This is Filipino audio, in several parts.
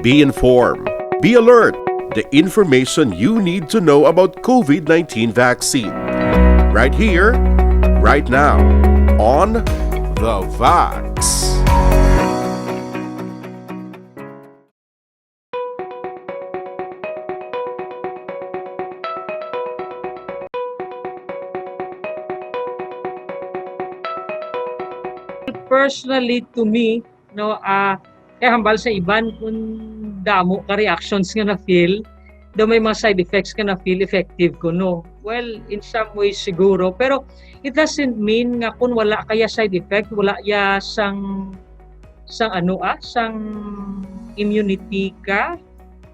Be informed. Be alert. The information you need to know about COVID-19 vaccine. Right here, right now, on THEVAX. Personally, to me, no, kaya hambal sa iban kung damo ka reactions nga na-feel, daw may mga side effects ka na-feel effective ko, no? Well, in some ways siguro, pero it doesn't mean nga kung wala kaya side effect, wala ya sang immunity ka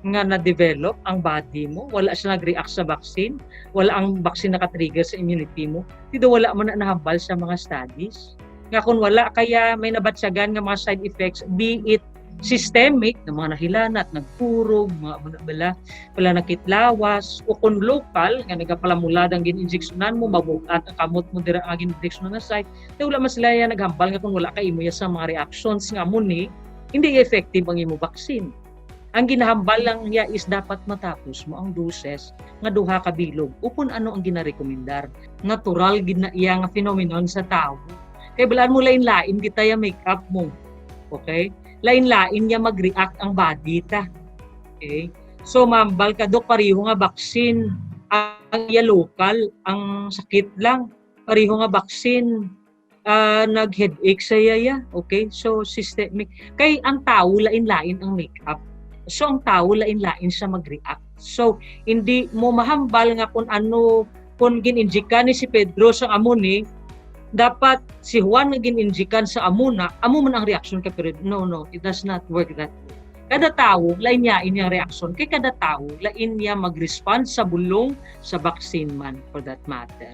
nga na-develop ang body mo, wala siya nag-react sa vaccine, wala ang vaccine naka-trigger sa immunity mo, hindi wala mo na nahambal sa mga studies. Nga kung wala kaya may nabatyagan nga mga side effects, be it systemic, na mga nahilanat, nagpurog, mga wala nakitlawas, o kung local, nga nagpalamulad ang gin-injeksyonan mo, mabukat ang kamot mo dira ang gin-injeksyonan na site, wala mas sila yan naghambal nga kung wala ka imo sa mga reactions nga muni, hindi effective ang imo vaccine. Ang ginahambal lang niya is dapat matapos mo ang doses nga duha ka bilog. Upon ano ang ginarekomendar? Natural ginaiya nga phenomenon sa tao. Kaya balaan mo lain-lain kita yung makeup mo. Okay? Lain-lain niya mag-react ang body ta. Okay? So mambal ka do pariho nga vaccine ang local, ang sakit lang. Pariho nga vaccine nag-headache sa yaya. Okay? So systemic. Kay ang tao lain-lain ang makeup. So ang tao lain-lain siya mag-react. So hindi mo mahambal nga kung ano, kung gin-injika ni si Pedro sa amoni, dapat si Juan na gin-injikan sa amuna, amo man ang reaction kay pero no, it does not work that way. Kada tao, lain niya inyang reaction. Kay kada tao, lain niya mag-respond sa bulong sa vaccine man for that matter.